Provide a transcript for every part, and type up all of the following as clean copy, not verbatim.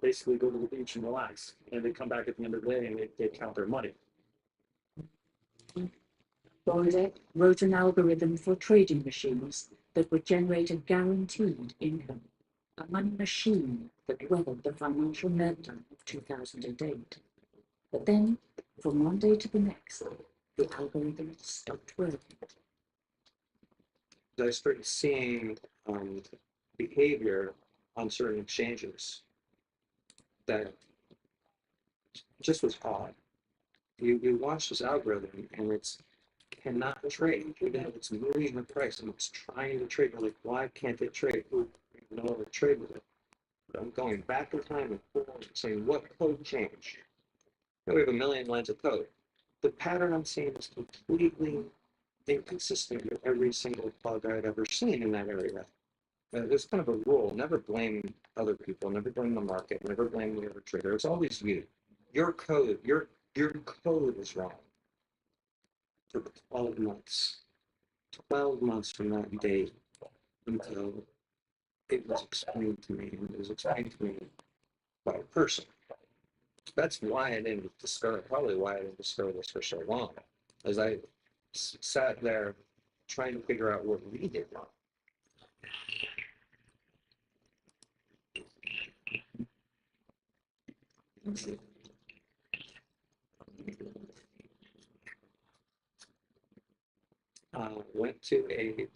basically go to the beach and relax, and they come back at the end of the day and they count their money. Bolduc wrote an algorithm for trading machines that would generate a guaranteed income, a money machine that weathered the financial meltdown of 2008. But then, from one day to the next, the algorithm stopped working. I started seeing behavior on certain exchanges that just was odd. You watch this algorithm and it's cannot trade, even though it's moving the price and it's trying to trade. You're like, why can't it trade? Who know how to trade with it? But I'm going back in time and forward and saying, what code changed? Now we have a million lines of code. The pattern I'm seeing is completely inconsistent with every single bug I'd ever seen in that area. There's kind of a rule: never blame other people, never blame the market, never blame the other trader. It's always you. Your code, your code is wrong. For 12 months. 12 months from that date until it was explained to me, and it was explained to me by a person. That's why I didn't discover, probably why I didn't discover this for so long, as I sat there trying to figure out what we did wrong. Went to a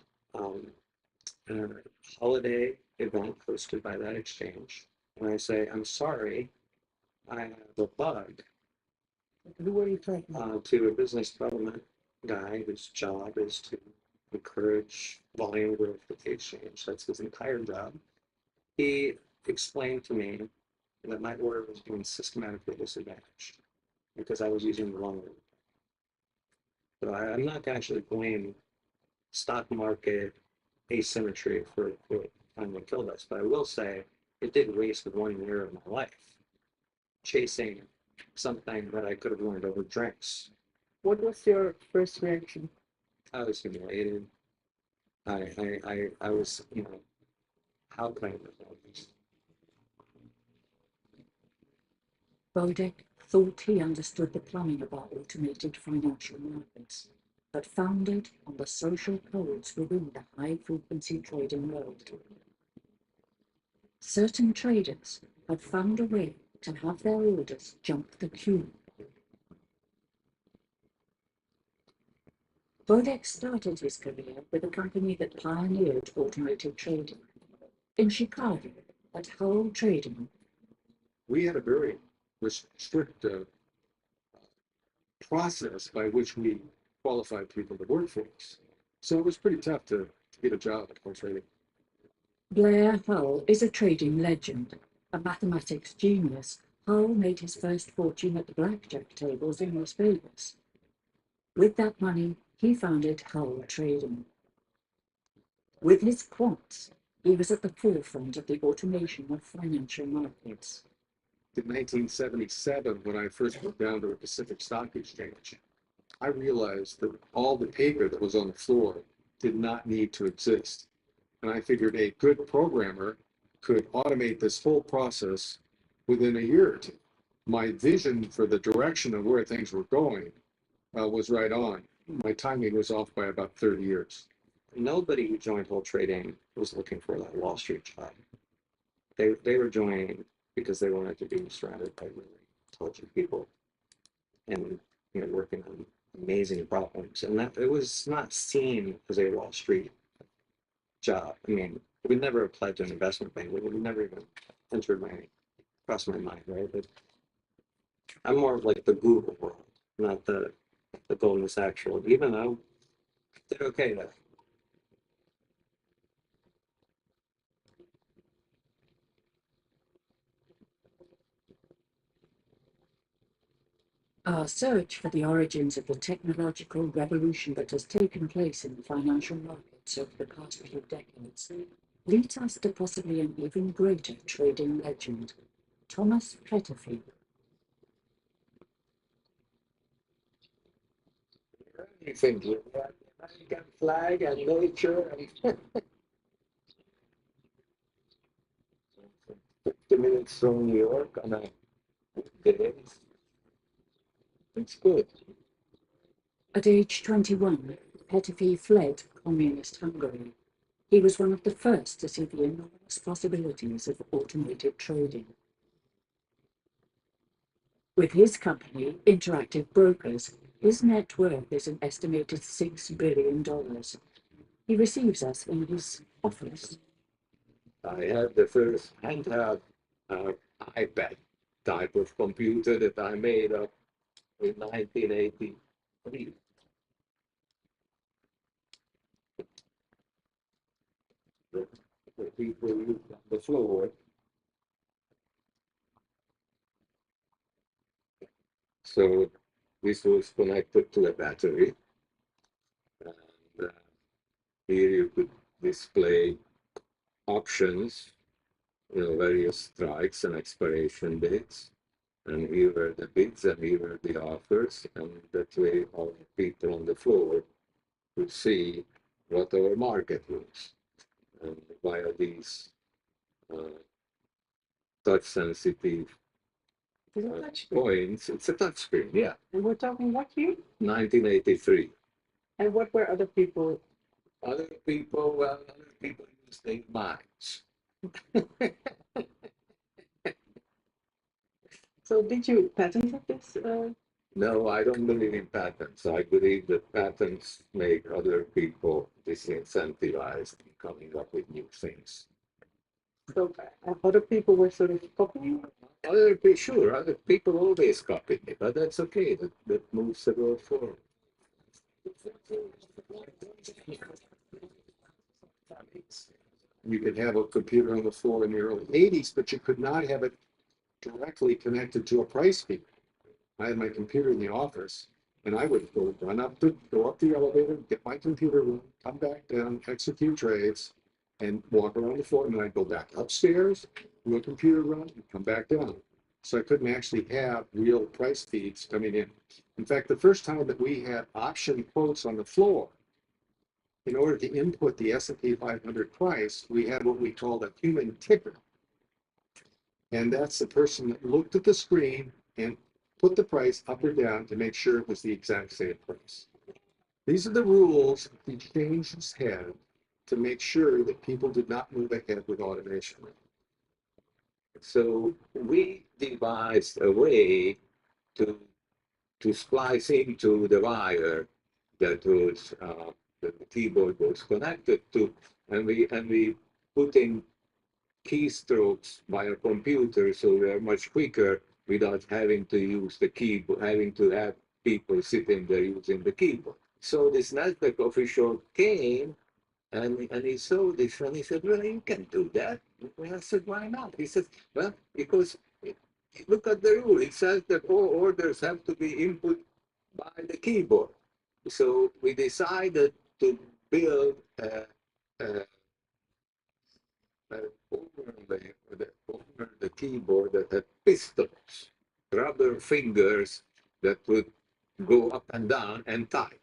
holiday event hosted by that exchange, and I say, I'm sorry, I have a bug. Who are you talking To a business development guy whose job is to encourage volume growth with the exchange. That's his entire job. He explained to me that my order was being systematically disadvantaged because I was using the wrong order. So I'm not going to actually blame stock market asymmetry for what finally killed us, but I will say it did waste 1 year of my life chasing something that I could have learned over drinks. What was your first reaction? I was humiliated. I was, how can I live this? Bolduc thought he understood the plumbing about automated financial markets, but founded on the social codes within the high-frequency trading world. Certain traders had found a way to have their orders jump the queue. Bolduc started his career with a company that pioneered automated trading. In Chicago, at Hull Trading, we had a very strict process by which we qualified people to work for us. So it was pretty tough to get a job at Hull Trading. Blair Hull is a trading legend. A mathematics genius, Hull made his first fortune at the blackjack tables in Las Vegas. With that money, he founded Hull Trading. With his quants, he was at the forefront of the automation of financial markets. In 1977, when I first went down to the Pacific Stock Exchange, I realized that all the paper that was on the floor did not need to exist. And I figured a good programmer could automate this whole process within a year or two. My vision for the direction of where things were going was right on. My timing was off by about 30 years. Nobody who joined Hull Trading was looking for that Wall Street job. They were joining because they wanted to be surrounded by really intelligent people and working on amazing problems. And that it was not seen as a Wall Street job. I mean, we never applied to an investment bank. We never even crossed my mind, right? But I'm more of like the Google world, not the Goldman Sachs world, even though they're okay there. Our search for the origins of the technological revolution that has taken place in the financial markets over the past few decades leads us to possibly an even greater trading legend, Thomas Petterfield. Anything, American flag and nature and 50 minutes from New York on a day. It's good. At age 21, Petefee fled communist Hungary. He was one of the first to see the enormous possibilities of automated trading. With his company, Interactive Brokers, his net worth is an estimated $6 billion. He receives us in his office. I had the first handheld uh, iPad type of computer that I made up in 1983. The, the people used on the floor. So this was connected to a battery. And here you could display options, various strikes and expiration dates. And here were the bids and here were the offers. And that way all the people on the floor could see what our market was. And via these uh, touch sensitive Is it touchscreen? points, it's a touchscreen, yeah, And we're talking what year? 1983. And what were other people? Other people use their minds. So did you patent this? No, I don't believe in patents. I believe that patents make other people disincentivized in coming up with new things. So other people were sort of copying? Other people, sure, other people always copy me, but that's okay. That moves the world forward. You could have a computer on the floor in the early 80s, but you could not have it directly connected to a price feed. I had my computer in the office and I would go up the elevator, get my computer room, come back down, execute trades and walk around the floor. And then I'd go back upstairs, do a computer run and come back down. So I couldn't actually have real price feeds coming in. In fact, the first time that we had option quotes on the floor, in order to input the S&P 500 price, we had what we called a human ticker. And that's the person that looked at the screen and put the price up or down to make sure it was the exact same price. These are the rules the exchanges had to make sure that people did not move ahead with automation. So we devised a way to splice into the wire that was that the keyboard was connected to, and we put in keystrokes by a computer, so we are much quicker without having to use the keyboard, having to have people sitting there using the keyboard. So this Nasdaq official came and he saw this and he said, well, you can do that. Well, I said, why not? He said, well, because look at the rule. It says that all orders have to be input by the keyboard. So we decided to build a over the keyboard that had pistons, rubber fingers that would go up and down and type,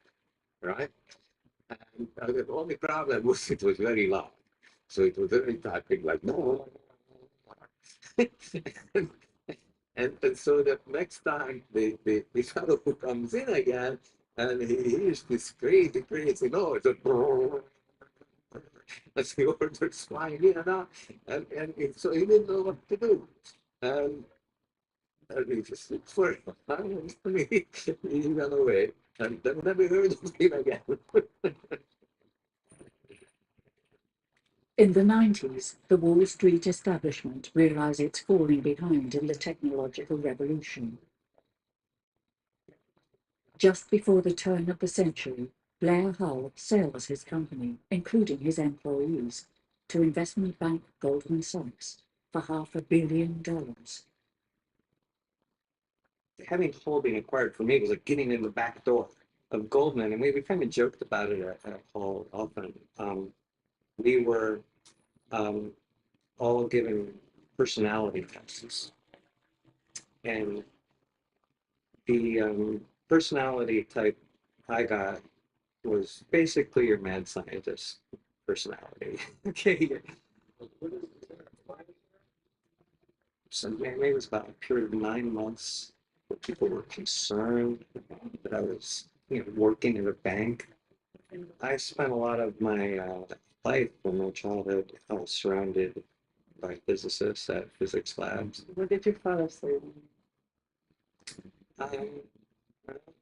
right? And the only problem was it was very loud. So it was very typing like, no. And so that next time the fellow who comes in again and he hears this crazy noise, as the orders flying in and out, and so he didn't know what to do. And, and he just looked for him, and he ran away, and then never heard of him again. In the 90s, the Wall Street establishment realized it's falling behind in the technological revolution. Just before the turn of the century, Blair Hull sells his company, including his employees, to investment bank Goldman Sachs for $500 million. Having Hull being acquired for me was like getting in the back door of Goldman, and we kind of joked about it at Hull often. We were all given personality tests, and the personality type I got was basically your mad scientist personality. Okay, So maybe it was about a period of 9 months where people were concerned that I was, working at a bank. I spent a lot of my life from my childhood surrounded by physicists at physics labs. What did your father say? I don't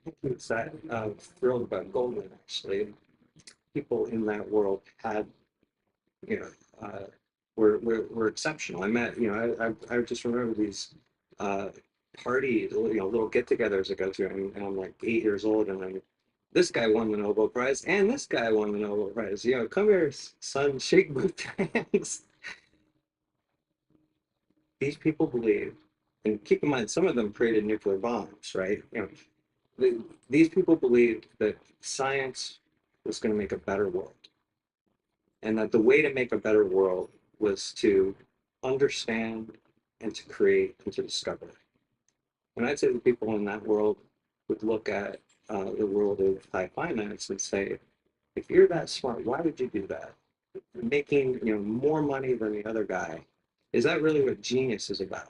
think he was that thrilled about Goldman, actually. People in that world had, you know, were exceptional. I met, I just remember these uh, parties, little get-togethers I go to, and I'm like 8 years old, and I'm this guy won the Nobel Prize, and this guy won the Nobel Prize. Come here, son, shake both hands. These people believe, and keep in mind, some of them created nuclear bombs, right? These people believed that science was going to make a better world, and that the way to make a better world was to understand and to create and to discover. And I'd say the people in that world would look at the world of high finance and say, if you're that smart, why would you do that? Making more money than the other guy. Is that really what genius is about?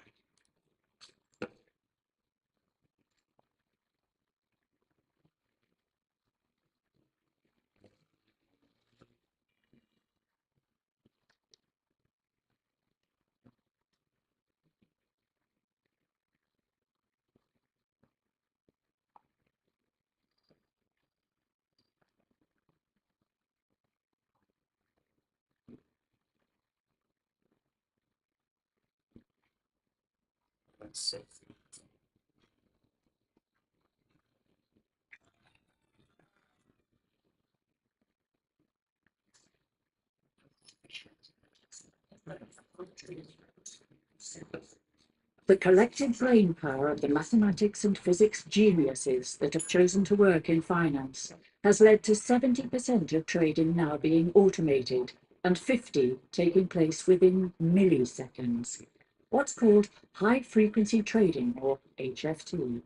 The collective brain power of the mathematics and physics geniuses that have chosen to work in finance has led to 70% of trading now being automated and 50% taking place within milliseconds. What's called high frequency trading, or HFT.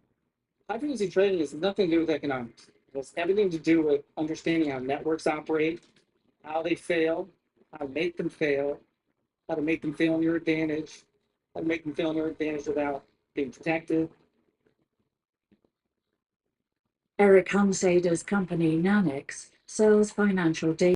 High frequency trading has nothing to do with economics. It has everything to do with understanding how networks operate, how they fail, how to make them fail, how to make them fail in your advantage, how to make them fail in your advantage without being protected. Eric Hunsader's company Nanex sells financial data